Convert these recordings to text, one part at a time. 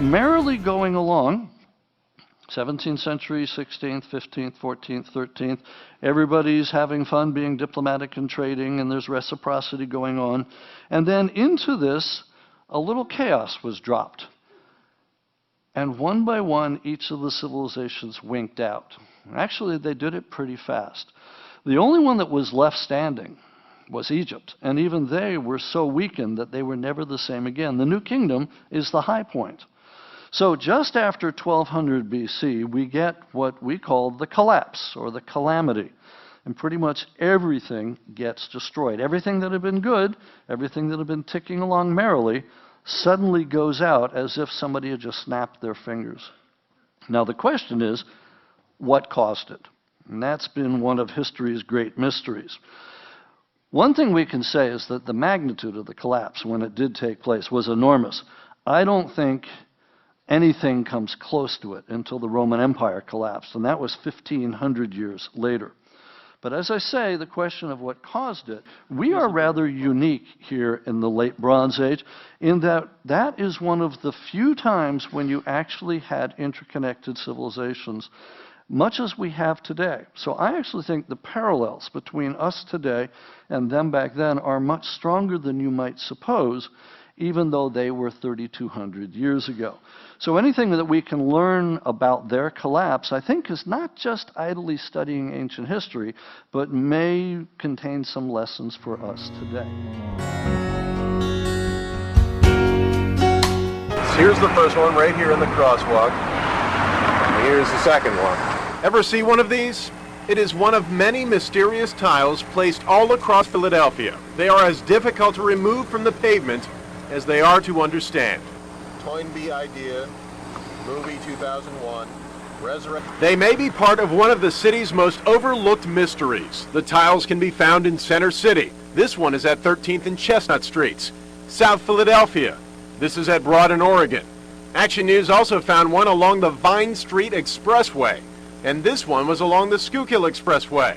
merrily going along, 17th century, 16th, 15th, 14th, 13th, everybody's having fun being diplomatic and trading, and there's reciprocity going on. And then into this, a little chaos was dropped. And one by one, each of the civilizations winked out. Actually, they did it pretty fast. The only one that was left standing was Egypt, and even they were so weakened that they were never the same again. The New Kingdom is the high point. So just after 1200 BC, we get what we call the collapse, or the calamity. And pretty much everything gets destroyed. Everything that had been good, everything that had been ticking along merrily, suddenly goes out as if somebody had just snapped their fingers. Now the question is, what caused it? And that's been one of history's great mysteries. One thing we can say is that the magnitude of the collapse when it did take place was enormous. I don't think anything comes close to it until the Roman Empire collapsed, and that was 1,500 years later. But as I say, the question of what caused it, we are rather unique here in the late Bronze Age in that that is one of the few times when you actually had interconnected civilizations, much as we have today. So I actually think the parallels between us today and them back then are much stronger than you might suppose, even though they were 3,200 years ago. So anything that we can learn about their collapse, I think, is not just idly studying ancient history, but may contain some lessons for us today. Here's the first one right here in the crosswalk. And here's the second one. Ever see one of these? It is one of many mysterious tiles placed all across Philadelphia. They are as difficult to remove from the pavement as they are to understand. Toynbee idea, movie 2001, Resurrection. They may be part of one of the city's most overlooked mysteries. The tiles can be found in Center City. This one is at 13th and Chestnut Streets. South Philadelphia. This is at Broad and Oregon. Action News also found one along the Vine Street Expressway, and this one was along the Schuylkill Expressway.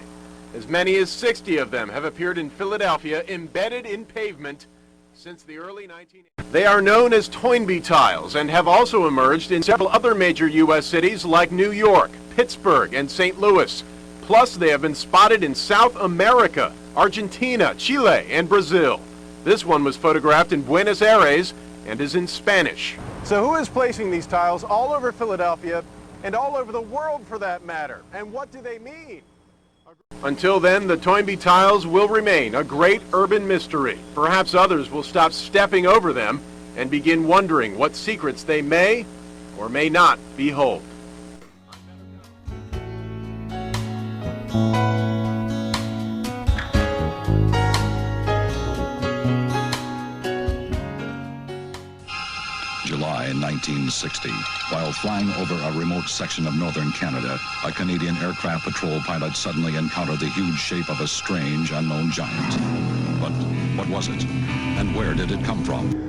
As many as 60 of them have appeared in Philadelphia, embedded in pavement since the early 1980s. They are known as Toynbee tiles and have also emerged in several other major U.S. cities like New York, Pittsburgh, and St. Louis. Plus, they have been spotted in South America, Argentina, Chile, and Brazil. This one was photographed in Buenos Aires and is in Spanish. So who is placing these tiles all over Philadelphia and all over the world for that matter? And what do they mean? Until then, the Toynbee tiles will remain a great urban mystery. Perhaps others will stop stepping over them and begin wondering what secrets they may or may not behold. July 1960. While flying over a remote section of northern Canada, a Canadian aircraft patrol pilot suddenly encountered the huge shape of a strange, unknown giant. But what was it? And where did it come from?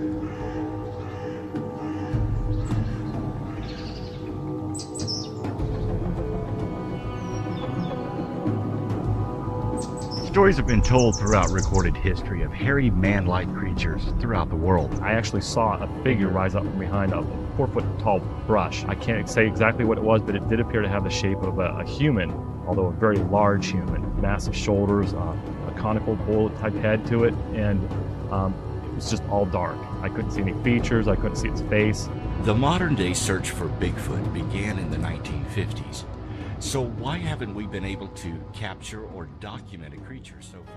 Stories have been told throughout recorded history of hairy man-like creatures throughout the world. I actually saw a figure rise up from behind a 4-foot tall brush. I can't say exactly what it was, but it did appear to have the shape of a human, although a very large human. Massive shoulders, a conical bullet-type head to it, and it was just all dark. I couldn't see any features, I couldn't see its face. The modern-day search for Bigfoot began in the 1950s. So why haven't we been able to capture or document a creature so far?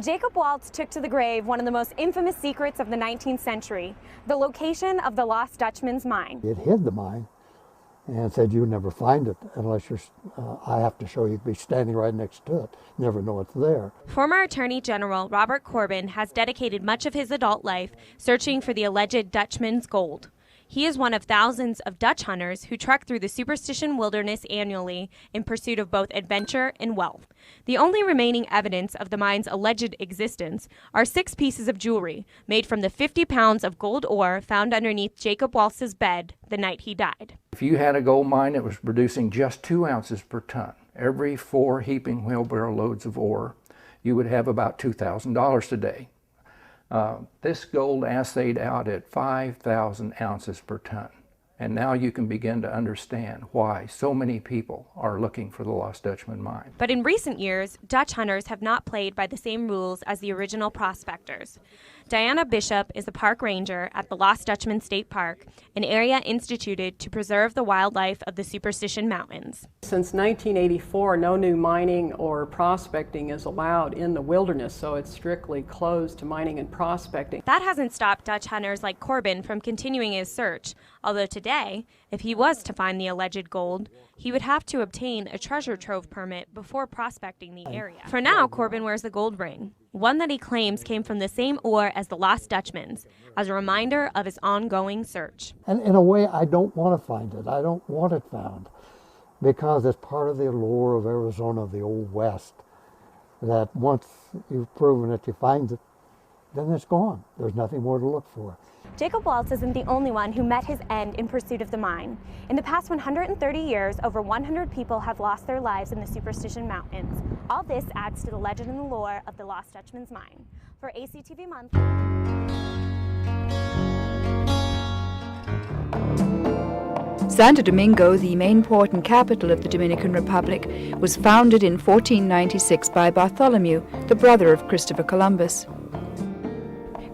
Jacob Waltz took to the grave one of the most infamous secrets of the 19th century, the location of the Lost Dutchman's mine. It hid the mine and said you'd never find it unless I have to show you, be standing right next to it. Never know it's there. Former Attorney General Robert Corbin has dedicated much of his adult life searching for the alleged Dutchman's gold. He is one of thousands of Dutch hunters who trek through the Superstition Wilderness annually in pursuit of both adventure and wealth. The only remaining evidence of the mine's alleged existence are 6 pieces of jewelry made from the 50 pounds of gold ore found underneath Jacob Waltz's bed the night he died. If you had a gold mine that was producing just 2 ounces per ton, every 4 heaping wheelbarrow loads of ore, you would have about $2,000 today. This gold assayed out at 5,000 ounces per ton. And now you can begin to understand why so many people are looking for the Lost Dutchman mine. But in recent years, Dutch hunters have not played by the same rules as the original prospectors. Diana Bishop is a park ranger at the Lost Dutchman State Park, an area instituted to preserve the wildlife of the Superstition Mountains. Since 1984, no new mining or prospecting is allowed in the wilderness, so it's strictly closed to mining and prospecting. That hasn't stopped Dutch hunters like Corbin from continuing his search, although today, if he was to find the alleged gold, he would have to obtain a treasure trove permit before prospecting the area. For now, Corbin wears the gold ring, one that he claims came from the same ore as the Lost Dutchman's, as a reminder of his ongoing search. And in a way, I don't want to find it. I don't want it found because it's part of the allure of Arizona, of the Old West, that once you've proven that you find it, then it's gone. There's nothing more to look for. Jacob Waltz isn't the only one who met his end in pursuit of the mine. In the past 130 years, over 100 people have lost their lives in the Superstition Mountains. All this adds to the legend and the lore of the Lost Dutchman's mine. For ACTV Monthly. Santo Domingo, the main port and capital of the Dominican Republic, was founded in 1496 by Bartholomew, the brother of Christopher Columbus.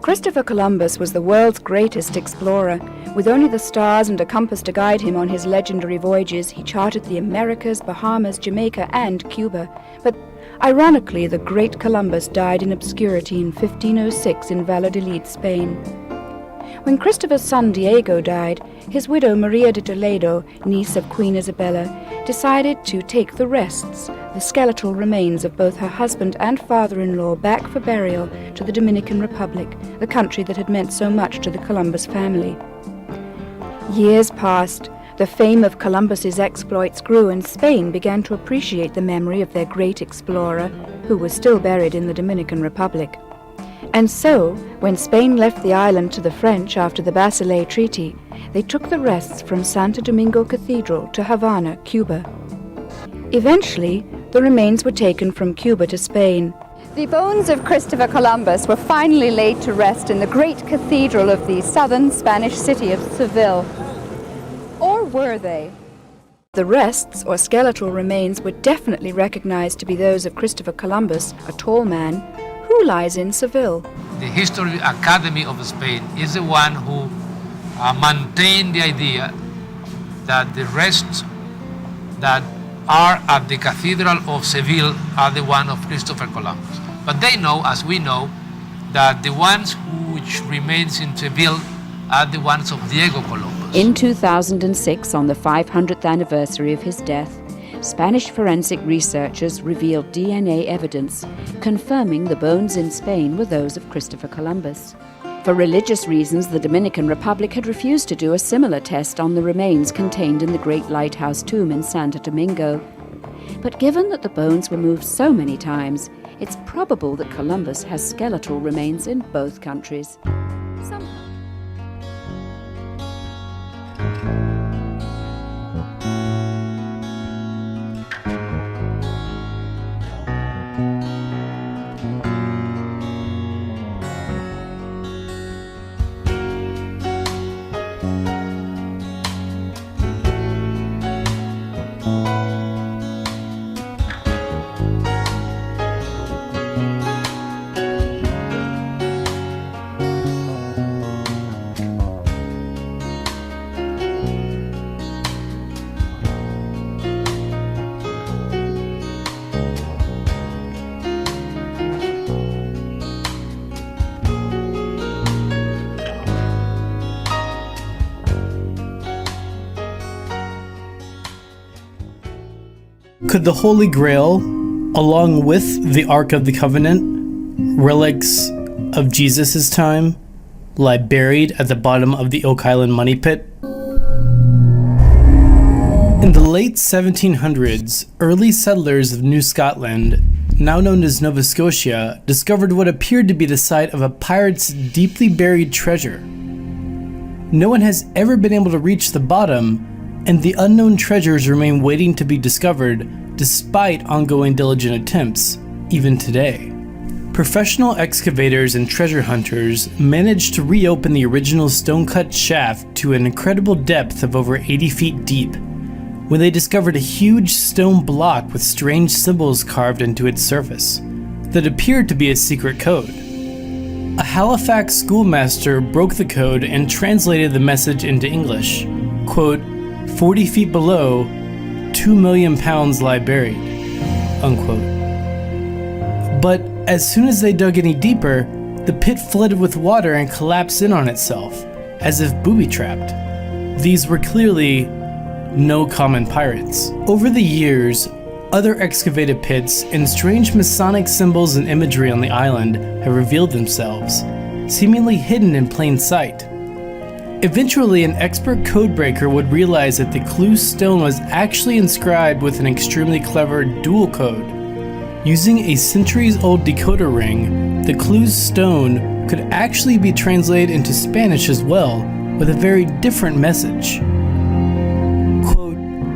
Christopher Columbus was the world's greatest explorer. With only the stars and a compass to guide him on his legendary voyages, he charted the Americas, Bahamas, Jamaica, and Cuba. But ironically, the great Columbus died in obscurity in 1506 in Valladolid, Spain. When Christopher's son Diego died, his widow Maria de Toledo, niece of Queen Isabella, decided to take the rests, the skeletal remains of both her husband and father-in-law, back for burial to the Dominican Republic, the country that had meant so much to the Columbus family. Years passed. The fame of Columbus's exploits grew, and Spain began to appreciate the memory of their great explorer, who was still buried in the Dominican Republic. And so, when Spain left the island to the French after the Basilea Treaty, they took the rests from Santo Domingo Cathedral to Havana, Cuba. Eventually, the remains were taken from Cuba to Spain. The bones of Christopher Columbus were finally laid to rest in the great cathedral of the southern Spanish city of Seville. Or were they? The rests, or skeletal remains, were definitely recognized to be those of Christopher Columbus, a tall man, who lies in Seville. The History Academy of Spain is the one who maintained the idea that the rests that are at the Cathedral of Seville are the one of Christopher Columbus. But they know, as we know, that the ones which remains in Seville are the ones of Diego Columbus. In 2006, on the 500th anniversary of his death, Spanish forensic researchers revealed DNA evidence confirming the bones in Spain were those of Christopher Columbus. For religious reasons, the Dominican Republic had refused to do a similar test on the remains contained in the Great Lighthouse Tomb in Santo Domingo. But given that the bones were moved so many times, it's probable that Columbus has skeletal remains in both countries. Could the Holy Grail, along with the Ark of the Covenant, relics of Jesus' time, lie buried at the bottom of the Oak Island money pit? In the late 1700s, early settlers of New Scotland, now known as Nova Scotia, discovered what appeared to be the site of a pirate's deeply buried treasure. No one has ever been able to reach the bottom, and the unknown treasures remain waiting to be discovered despite ongoing diligent attempts, even today. Professional excavators and treasure hunters managed to reopen the original stone-cut shaft to an incredible depth of over 80 feet deep, when they discovered a huge stone block with strange symbols carved into its surface that appeared to be a secret code. A Halifax schoolmaster broke the code and translated the message into English. Quote, 40 feet below, 2 million pounds lie buried, unquote. But as soon as they dug any deeper, the pit flooded with water and collapsed in on itself, as if booby-trapped. These were clearly no common pirates. Over the years, other excavated pits and strange Masonic symbols and imagery on the island have revealed themselves, seemingly hidden in plain sight. Eventually, an expert codebreaker would realize that the clue stone was actually inscribed with an extremely clever dual code. Using a centuries-old decoder ring, the clue's stone could actually be translated into Spanish as well, with a very different message. Quote,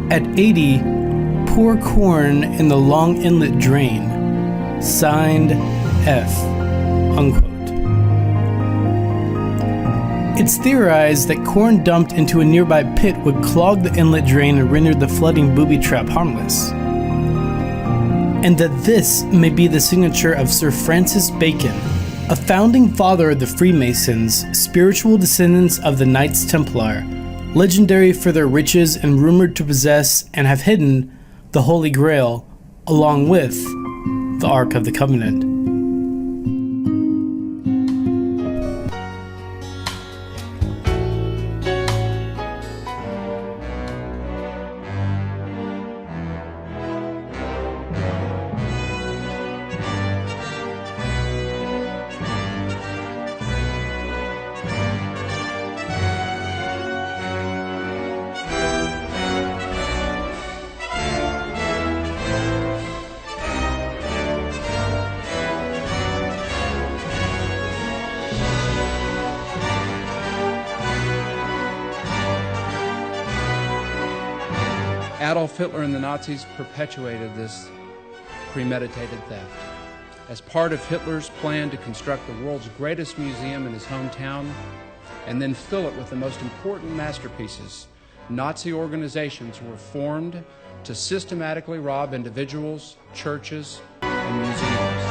at 80, pour corn in the long inlet drain. Signed, F. Unquote. It's theorized that corn dumped into a nearby pit would clog the inlet drain and render the flooding booby trap harmless. And that this may be the signature of Sir Francis Bacon, a founding father of the Freemasons, spiritual descendants of the Knights Templar, legendary for their riches and rumored to possess and have hidden the Holy Grail, along with the Ark of the Covenant. Adolf Hitler and the Nazis perpetuated this premeditated theft. As part of Hitler's plan to construct the world's greatest museum in his hometown and then fill it with the most important masterpieces, Nazi organizations were formed to systematically rob individuals, churches, and museums.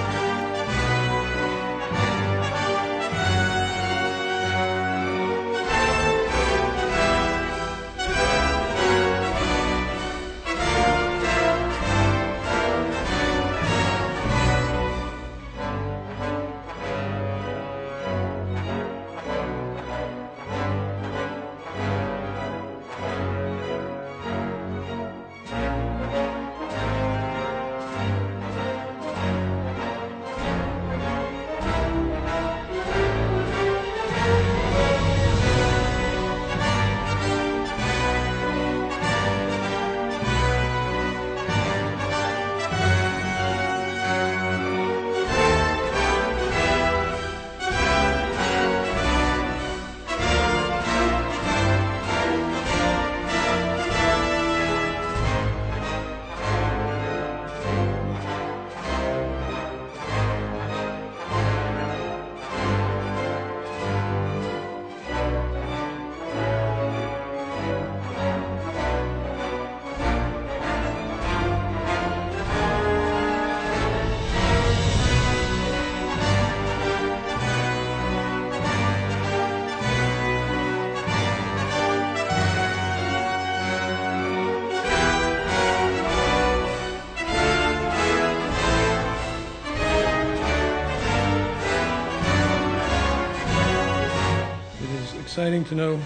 Exciting to know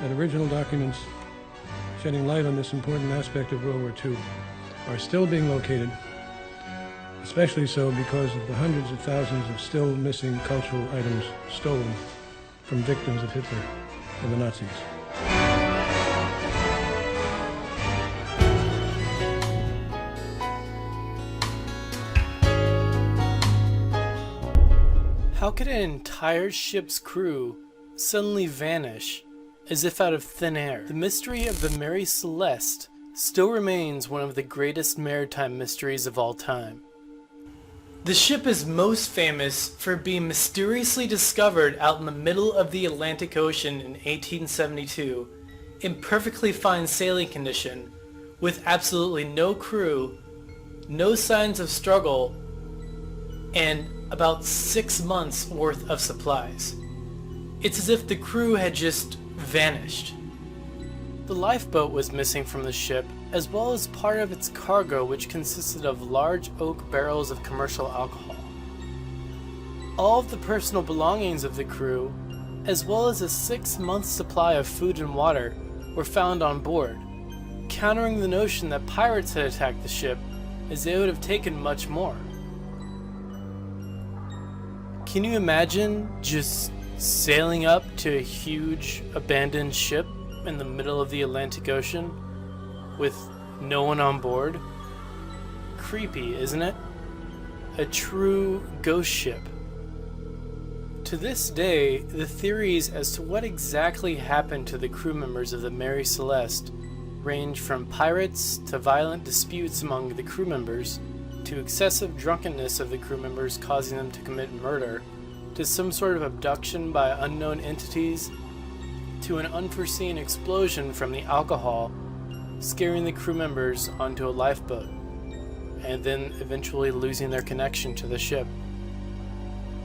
that original documents shedding light on this important aspect of World War II are still being located, especially so because of the hundreds of thousands of still missing cultural items stolen from victims of Hitler and the Nazis. How could an entire ship's crew suddenly vanish as if out of thin air? The mystery of the Mary Celeste still remains one of the greatest maritime mysteries of all time. The ship is most famous for being mysteriously discovered out in the middle of the Atlantic Ocean in 1872 in perfectly fine sailing condition, with absolutely no crew, no signs of struggle, and about 6 months worth of supplies. It's as if the crew had just vanished. The lifeboat was missing from the ship, as well as part of its cargo, which consisted of large oak barrels of commercial alcohol. All of the personal belongings of the crew, as well as a 6-month supply of food and water, were found on board, countering the notion that pirates had attacked the ship, as they would have taken much more. Can you imagine just sailing up to a huge abandoned ship in the middle of the Atlantic Ocean with no one on board? Creepy, isn't it? A true ghost ship. To this day, the theories as to what exactly happened to the crew members of the Mary Celeste range from pirates to violent disputes among the crew members, to excessive drunkenness of the crew members causing them to commit murder, to some sort of abduction by unknown entities, to an unforeseen explosion from the alcohol scaring the crew members onto a lifeboat, and then eventually losing their connection to the ship.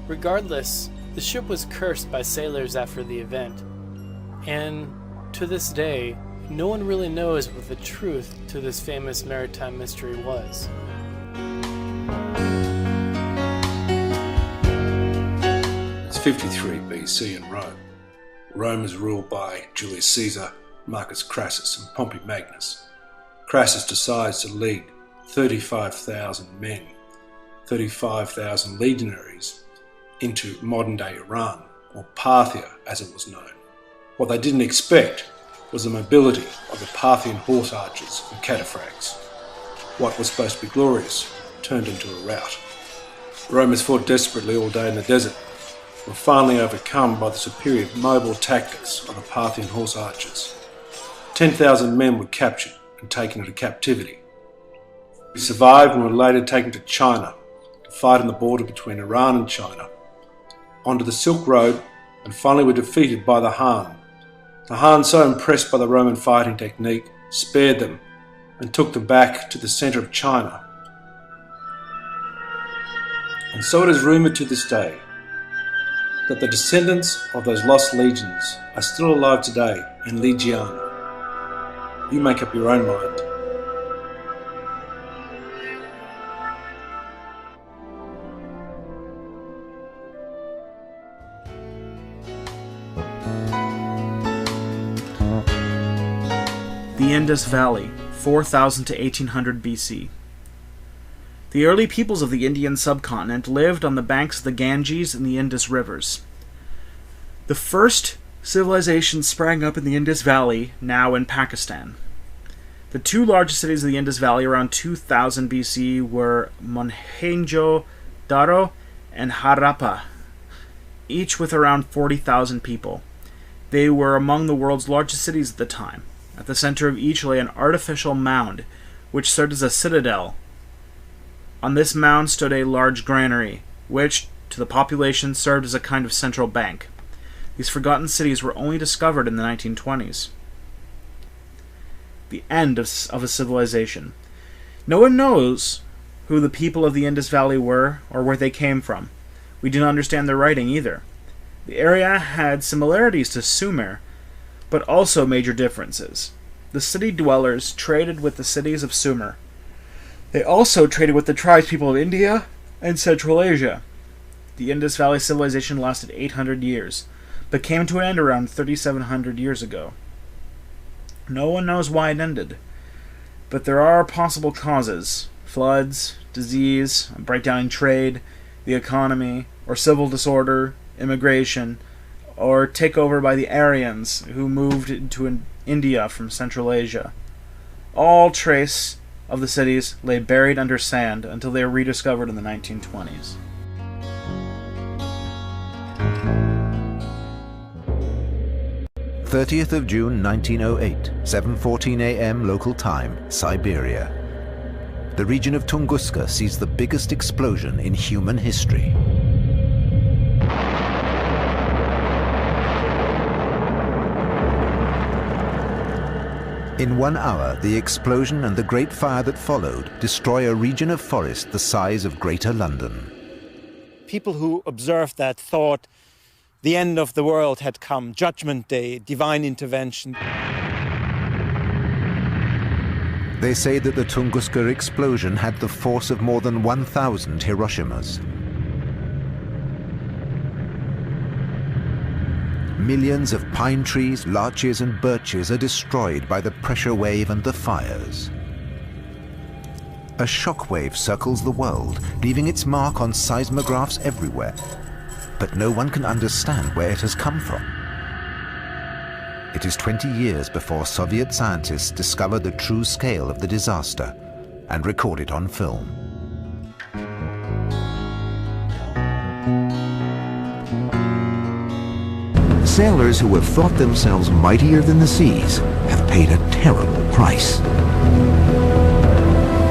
Regardless, the ship was cursed by sailors after the event, and to this day, no one really knows what the truth to this famous maritime mystery was. It's 53 BC in Rome. Rome is ruled by Julius Caesar, Marcus Crassus, and Pompey Magnus. Crassus decides to lead 35,000 men, 35,000 legionaries, into modern-day Iran, or Parthia as it was known. What they didn't expect was the mobility of the Parthian horse archers and cataphracts. What was supposed to be glorious turned into a rout. Romans fought desperately all day in the desert, were finally overcome by the superior mobile tactics of the Parthian horse archers. 10,000 men were captured and taken into captivity. They survived and were later taken to China to fight on the border between Iran and China, onto the Silk Road, and finally were defeated by the Han. The Han, so impressed by the Roman fighting technique, spared them and took them back to the centre of China. And so it is rumoured to this day that the descendants of those lost legions are still alive today in Lijiang. You make up your own mind. The Indus Valley, 4000 to 1800 BC. The early peoples of the Indian subcontinent lived on the banks of the Ganges and the Indus rivers. The first civilization sprang up in the Indus Valley, now in Pakistan. The two largest cities of the Indus Valley around 2000 BC were Mohenjo-Daro and Harappa, each with around 40,000 people. They were among the world's largest cities at the time. At the center of each lay an artificial mound, which served as a citadel. On this mound stood a large granary, which, to the population, served as a kind of central bank. These forgotten cities were only discovered in the 1920s. The end of a civilization. No one knows who the people of the Indus Valley were or where they came from. We do not understand their writing either. The area had similarities to Sumer, but also major differences. The city dwellers traded with the cities of Sumer. They also traded with the tribespeople of India and Central Asia. The Indus Valley civilization lasted 800 years, but came to an end around 3,700 years ago. No one knows why it ended. But there are possible causes: floods, disease, a breakdown in trade, the economy, or civil disorder, immigration, or takeover by the Aryans who moved into India from Central Asia. All trace of the cities lay buried under sand until they were rediscovered in the 1920s. June 1908, 7:14 a.m. local time, Siberia. The region of Tunguska sees the biggest explosion in human history. In 1 hour, the explosion and the great fire that followed destroy a region of forest the size of Greater London. People who observed that thought the end of the world had come, Judgment Day, divine intervention. They say that the Tunguska explosion had the force of more than 1,000 Hiroshimas. Millions of pine trees, larches and birches are destroyed by the pressure wave and the fires. A shockwave circles the world, leaving its mark on seismographs everywhere. But no one can understand where it has come from. It is 20 years before Soviet scientists discover the true scale of the disaster and record it on film. Sailors who have thought themselves mightier than the seas have paid a terrible price.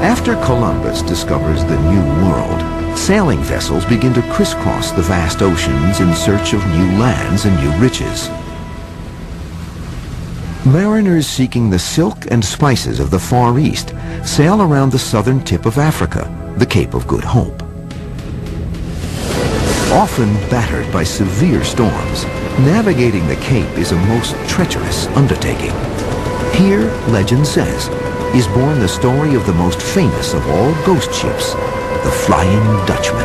After Columbus discovers the New World, sailing vessels begin to crisscross the vast oceans in search of new lands and new riches. Mariners seeking the silk and spices of the Far East sail around the southern tip of Africa, the Cape of Good Hope. Often battered by severe storms, navigating the Cape is a most treacherous undertaking. Here, legend says, is born the story of the most famous of all ghost ships, the Flying Dutchman.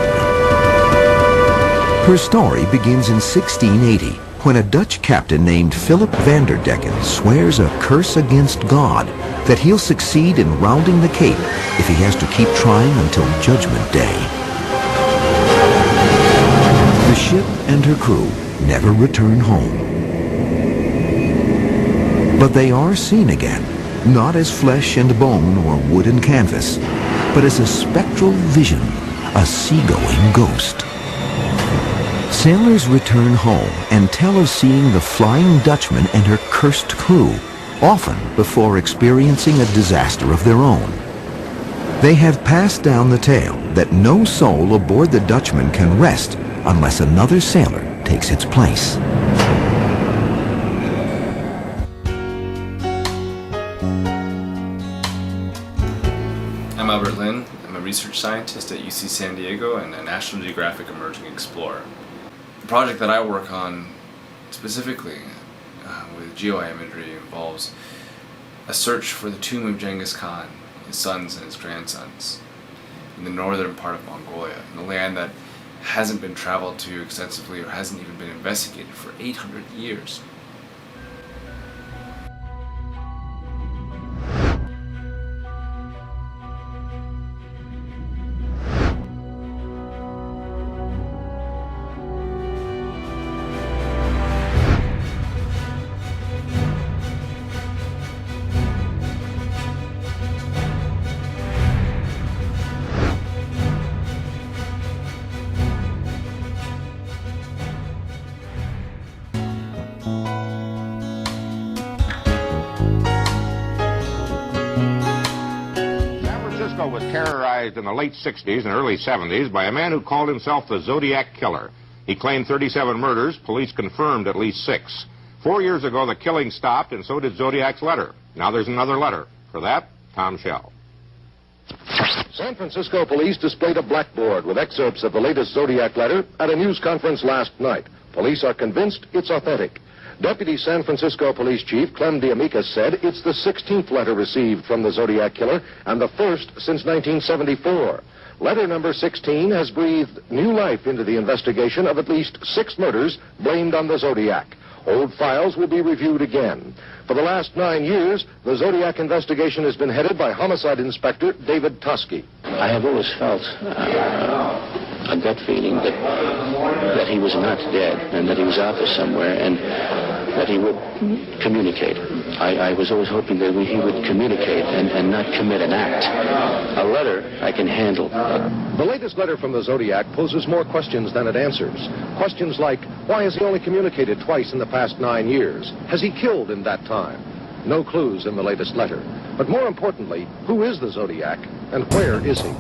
Her story begins in 1680, when a Dutch captain named Philip Vanderdecken swears a curse against God that he'll succeed in rounding the Cape if he has to keep trying until Judgment Day. The ship and her crew never return home. But they are seen again, not as flesh and bone or wood and canvas, but as a spectral vision, a seagoing ghost. Sailors return home and tell of seeing the Flying Dutchman and her cursed crew, often before experiencing a disaster of their own. They have passed down the tale that no soul aboard the Dutchman can rest unless another sailor takes its place. I'm Albert Lin. I'm a research scientist at UC San Diego and a National Geographic Emerging Explorer. The project that I work on specifically with geoimagery involves a search for the tomb of Genghis Khan, his sons and his grandsons, in the northern part of Mongolia, in a land that hasn't been traveled to extensively or hasn't even been investigated for 800 years. Was terrorized in the late 60s and early 70s by a man who called himself the Zodiac Killer. He claimed 37 murders. Police confirmed at least 6. 4 years ago, the killing stopped, and so did Zodiac's letter. Now there's another letter. For that, Tom Shell. San Francisco police displayed a blackboard with excerpts of the latest Zodiac letter at a news conference last night. Police are convinced it's authentic. Deputy San Francisco Police Chief Clem D'Amica said it's the 16th letter received from the Zodiac Killer and the first since 1974. Letter number 16 has breathed new life into the investigation of at least 6 murders blamed on the Zodiac. Old files will be reviewed again. For the last 9 years, the Zodiac investigation has been headed by Homicide Inspector David Tusky. I have always felt a gut feeling that he was not dead and that he was out there somewhere and that he would communicate. I was always hoping that he would communicate and not commit an act. A letter I can handle. The latest letter from the Zodiac poses more questions than it answers. Questions like, why has he only communicated twice in the past 9 years? Has he killed in that time? No clues in the latest letter. But more importantly, who is the Zodiac and where is he?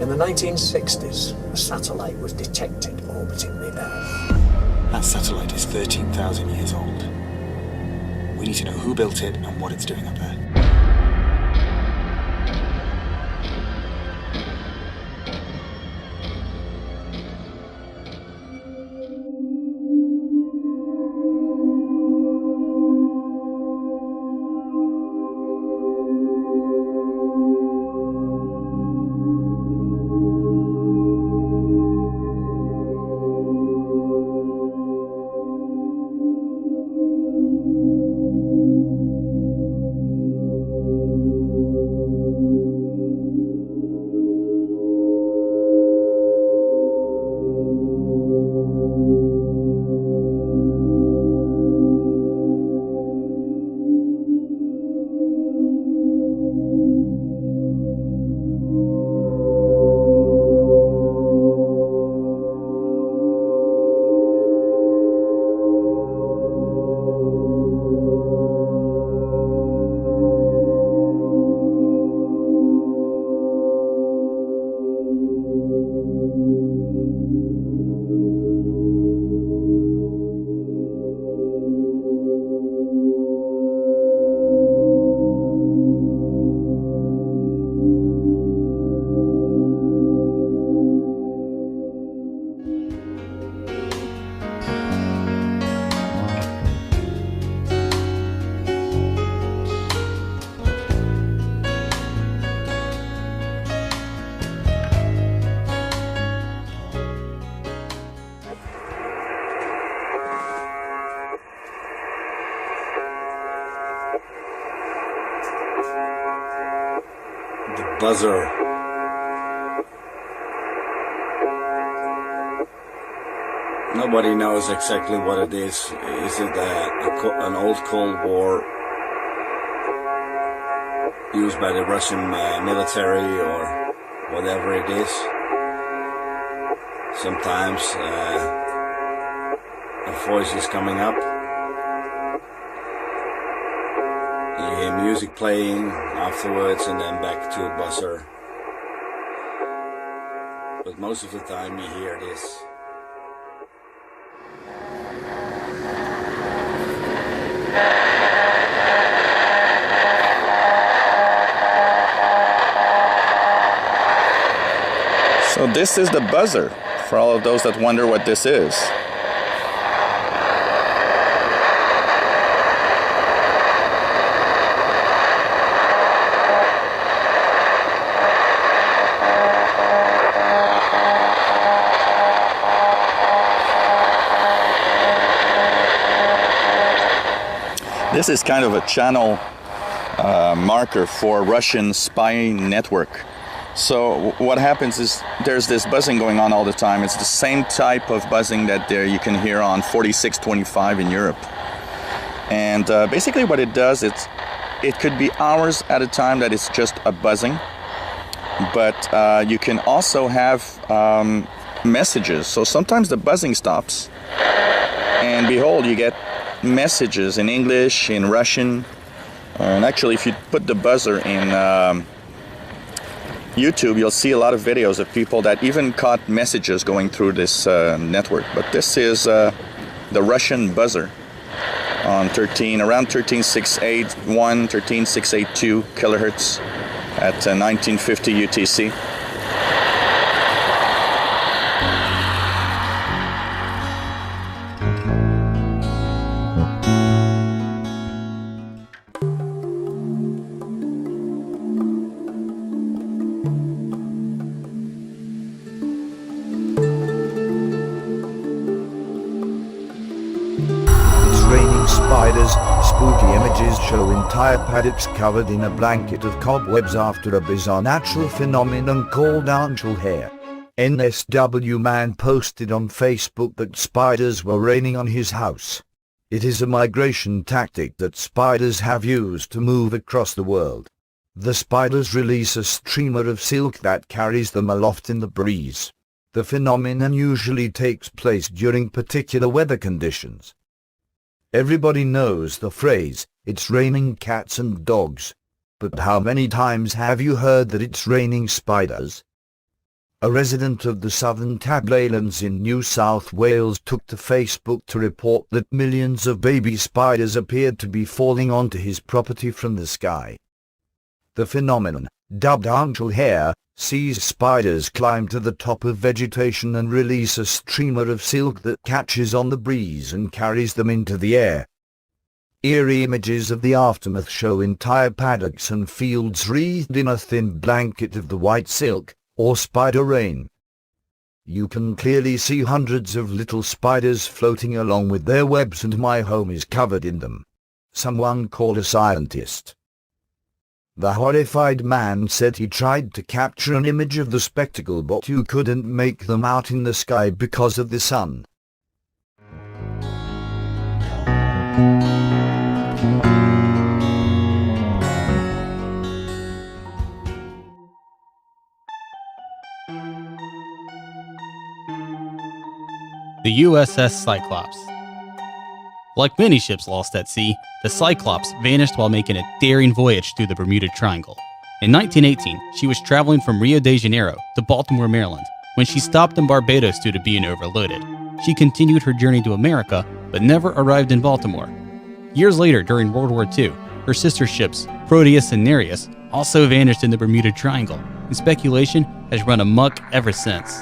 In the 1960s, a satellite was detected orbiting the Earth. That satellite is 13,000 years old. We need to know who built it and what it's doing up there. Buzzer. Nobody knows exactly what it is. Is it an old Cold War used by the Russian military or whatever it is? Sometimes a voice is coming up. You hear music playing afterwards and then back to a buzzer. But most of the time you hear this. So this is the buzzer, for all of those that wonder what this is. This is kind of a channel marker for Russian spy network. So what happens is there's this buzzing going on all the time. It's the same type of buzzing that you can hear on 4625 in Europe. And basically what it does, it could be hours at a time that it's just a buzzing. But you can also have messages. So sometimes the buzzing stops, and behold, you get messages in English, in Russian. And actually, if you put the buzzer in YouTube, you'll see a lot of videos of people that even caught messages going through this network. But this is the Russian buzzer on around 13681, 13682 kilohertz at 1950 UTC. Spiders, spooky images show entire paddocks covered in a blanket of cobwebs after a bizarre natural phenomenon called angel hair. NSW man posted on Facebook that spiders were raining on his house. It is a migration tactic that spiders have used to move across the world. The spiders release a streamer of silk that carries them aloft in the breeze. The phenomenon usually takes place during particular weather conditions. Everybody knows the phrase, "It's raining cats and dogs." But how many times have you heard that it's raining spiders? A resident of the southern Tablelands in New South Wales took to Facebook to report that millions of baby spiders appeared to be falling onto his property from the sky. The phenomenon, dubbed angel hair, sees spiders climb to the top of vegetation and release a streamer of silk that catches on the breeze and carries them into the air. Eerie images of the aftermath show entire paddocks and fields wreathed in a thin blanket of the white silk, or spider rain. You can clearly see hundreds of little spiders floating along with their webs, and my home is covered in them. Someone called a scientist. The horrified man said he tried to capture an image of the spectacle, but you couldn't make them out in the sky because of the sun. The USS Cyclops. Like many ships lost at sea, the Cyclops vanished while making a daring voyage through the Bermuda Triangle. In 1918, she was traveling from Rio de Janeiro to Baltimore, Maryland, when she stopped in Barbados due to being overloaded. She continued her journey to America, but never arrived in Baltimore. Years later, during World War II, her sister ships, Proteus and Nereus, also vanished in the Bermuda Triangle, and speculation has run amok ever since.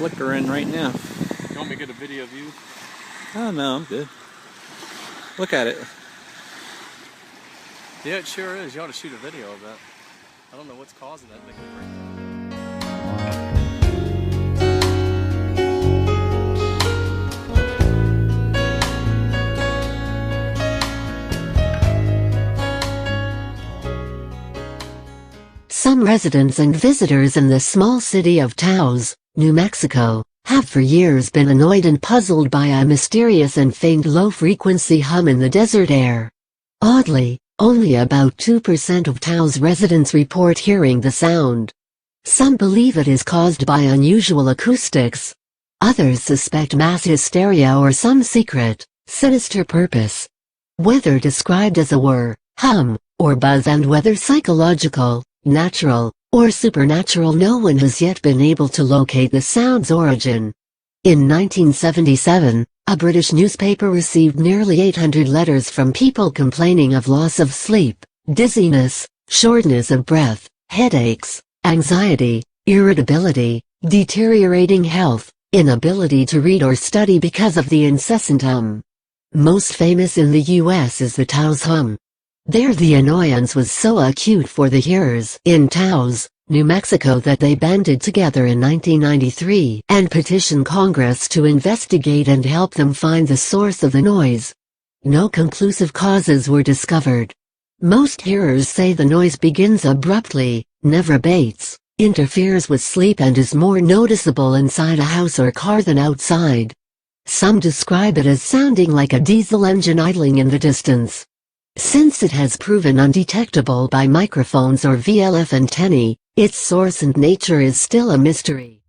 flickering right now. You want me to get a video of you? Oh, no, I'm good. Look at it. Yeah, it sure is. You ought to shoot a video of that. I don't know what's causing that big break. Some residents and visitors in the small city of Taos, New Mexico, have for years been annoyed and puzzled by a mysterious and faint low-frequency hum in the desert air. Oddly, only about 2% of Taos residents report hearing the sound. Some believe it is caused by unusual acoustics. Others suspect mass hysteria or some secret, sinister purpose. Whether described as a whir, hum, or buzz, and whether psychological, natural, or supernatural, no one has yet been able to locate the sound's origin. In 1977, a British newspaper received nearly 800 letters from people complaining of loss of sleep, dizziness, shortness of breath, headaches, anxiety, irritability, deteriorating health, inability to read or study because of the incessant hum. Most famous in the U.S. is the Taos hum. There the annoyance was so acute for the hearers in Taos, New Mexico, that they banded together in 1993 and petitioned Congress to investigate and help them find the source of the noise. No conclusive causes were discovered. Most hearers say the noise begins abruptly, never abates, interferes with sleep, and is more noticeable inside a house or car than outside. Some describe it as sounding like a diesel engine idling in the distance. Since it has proven undetectable by microphones or VLF antennae, its source and nature is still a mystery.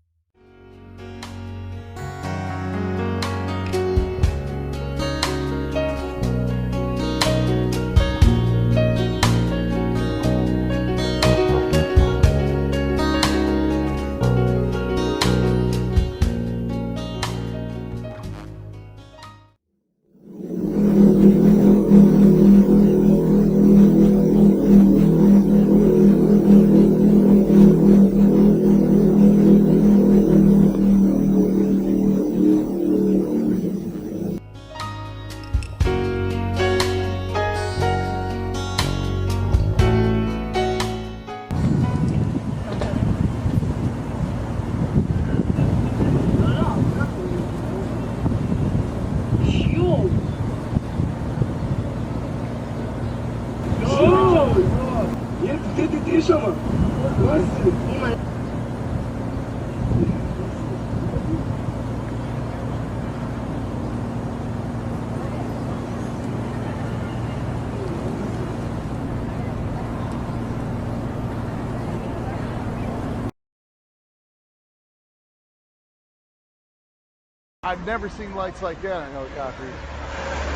I've never seen lights like that on helicopters.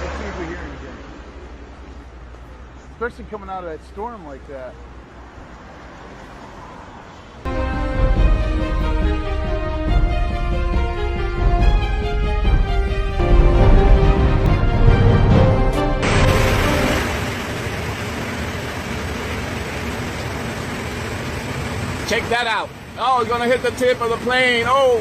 Let's see if we hear anything. Especially coming out of that storm like that. Check that out. Oh, it's gonna hit the tip of the plane. Oh,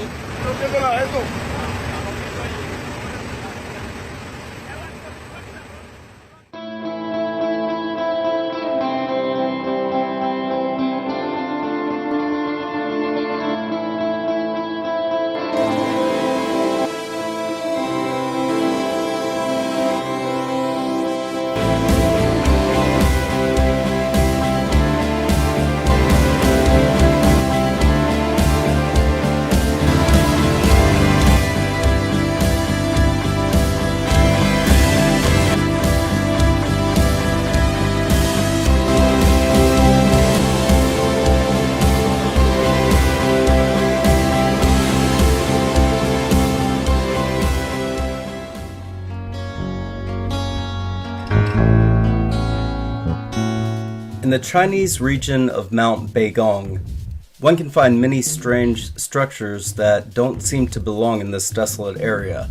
In the Chinese region of Mount Beigong, one can find many strange structures that don't seem to belong in this desolate area.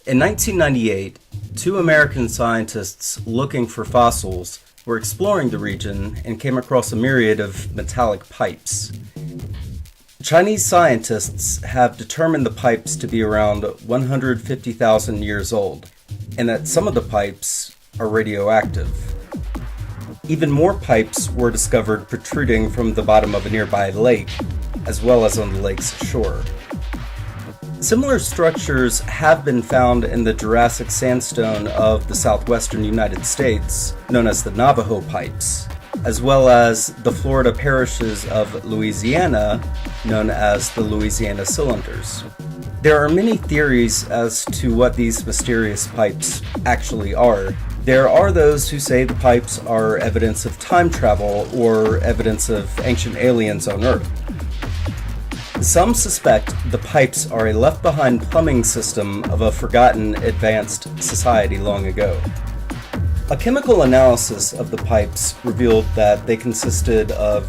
In 1998, two American scientists looking for fossils were exploring the region and came across a myriad of metallic pipes. Chinese scientists have determined the pipes to be around 150,000 years old, and that some of the pipes are radioactive. Even more pipes were discovered protruding from the bottom of a nearby lake, as well as on the lake's shore. Similar structures have been found in the Jurassic sandstone of the southwestern United States, known as the Navajo pipes, as well as the Florida parishes of Louisiana, known as the Louisiana cylinders. There are many theories as to what these mysterious pipes actually are. There are those who say the pipes are evidence of time travel or evidence of ancient aliens on Earth. Some suspect the pipes are a left-behind plumbing system of a forgotten advanced society long ago. A chemical analysis of the pipes revealed that they consisted of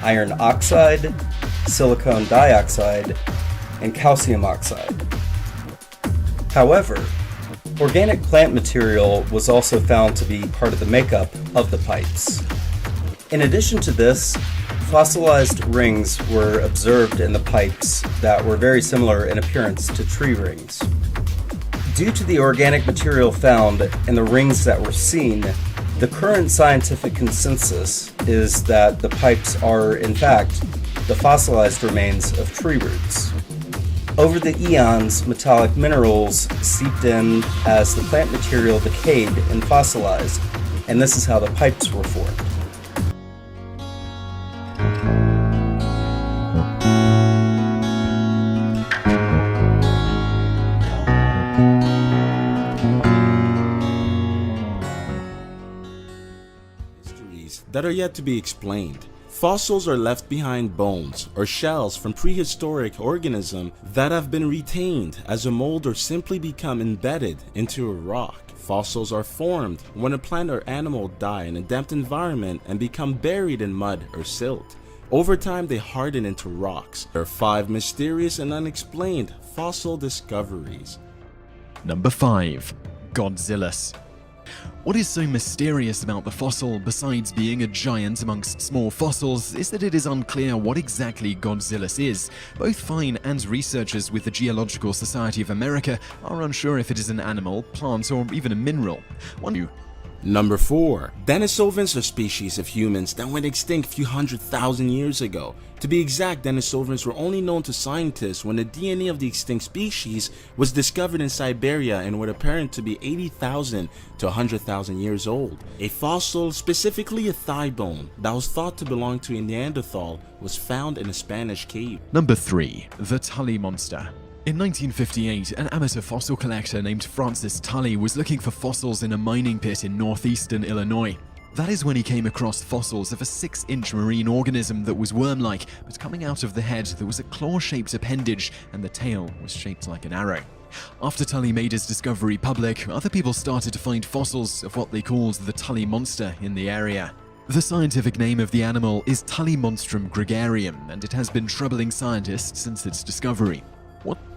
iron oxide, silicon dioxide, and calcium oxide. However, organic plant material was also found to be part of the makeup of the pipes. In addition to this, fossilized rings were observed in the pipes that were very similar in appearance to tree rings. Due to the organic material found and the rings that were seen, the current scientific consensus is that the pipes are, in fact, the fossilized remains of tree roots. Over the eons, metallic minerals seeped in as the plant material decayed and fossilized, and this is how the pipes were formed. That are yet to be explained. Fossils are left behind bones or shells from prehistoric organisms that have been retained as a mold or simply become embedded into a rock. Fossils are formed when a plant or animal die in a damp environment and become buried in mud or silt. Over time, they harden into rocks. There are 5 mysterious and unexplained fossil discoveries. Number 5. Godzillus. What is so mysterious about the fossil, besides being a giant amongst small fossils, is that it is unclear what exactly Godzillus is. Both Fine and researchers with the Geological Society of America are unsure if it is an animal, plant, or even a mineral. Number 4. Denisovans are species of humans that went extinct a few 100,000 years ago. To be exact, Denisovans were only known to scientists when the DNA of the extinct species was discovered in Siberia and were apparent to be 80,000 to 100,000 years old. A fossil, specifically a thigh bone, that was thought to belong to a Neanderthal, was found in a Spanish cave. Number 3. The Tully Monster. In 1958, an amateur fossil collector named Francis Tully was looking for fossils in a mining pit in northeastern Illinois. That is when he came across fossils of a 6-inch marine organism that was worm-like, but coming out of the head there was a claw-shaped appendage and the tail was shaped like an arrow. After Tully made his discovery public, other people started to find fossils of what they called the Tully Monster in the area. The scientific name of the animal is Tullymonstrum gregarium, and it has been troubling scientists since its discovery.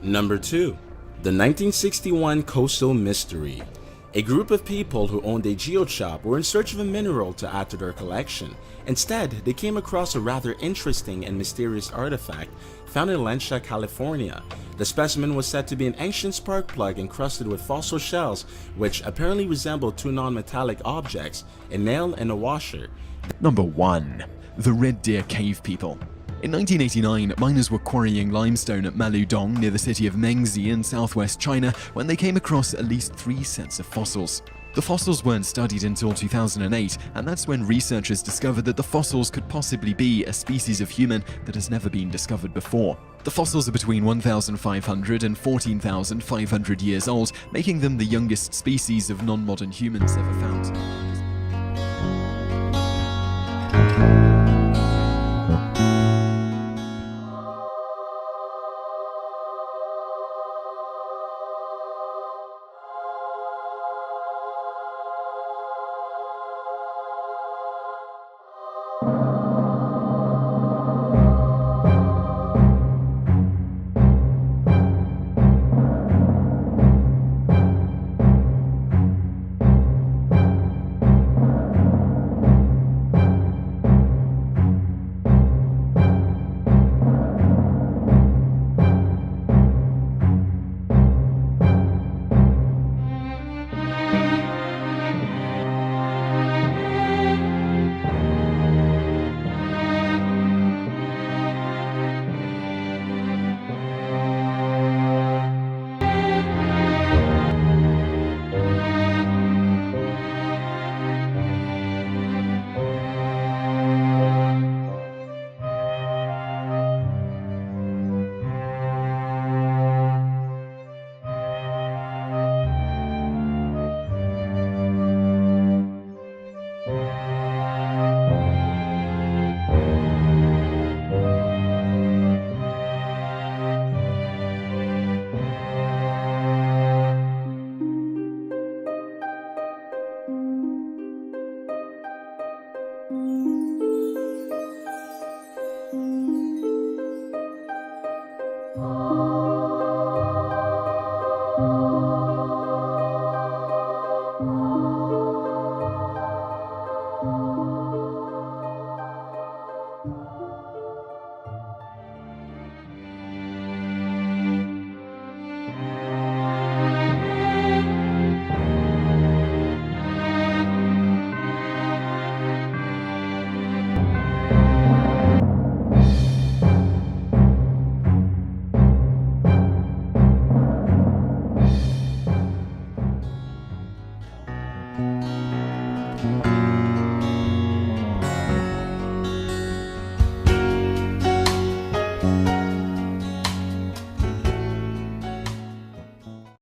Number 2. The 1961 Coastal Mystery. A group of people who owned a geoshop were in search of a mineral to add to their collection. Instead, they came across a rather interesting and mysterious artifact found in Lancia, California. The specimen was said to be an ancient spark plug encrusted with fossil shells, which apparently resembled 2 non-metallic objects, a nail and a washer. Number 1. The Red Deer Cave People. In 1989, miners were quarrying limestone at Maludong near the city of Mengzi in southwest China when they came across at least 3 sets of fossils. The fossils weren't studied until 2008, and that's when researchers discovered that the fossils could possibly be a species of human that has never been discovered before. The fossils are between 1,500 and 14,500 years old, making them the youngest species of non-modern humans ever found.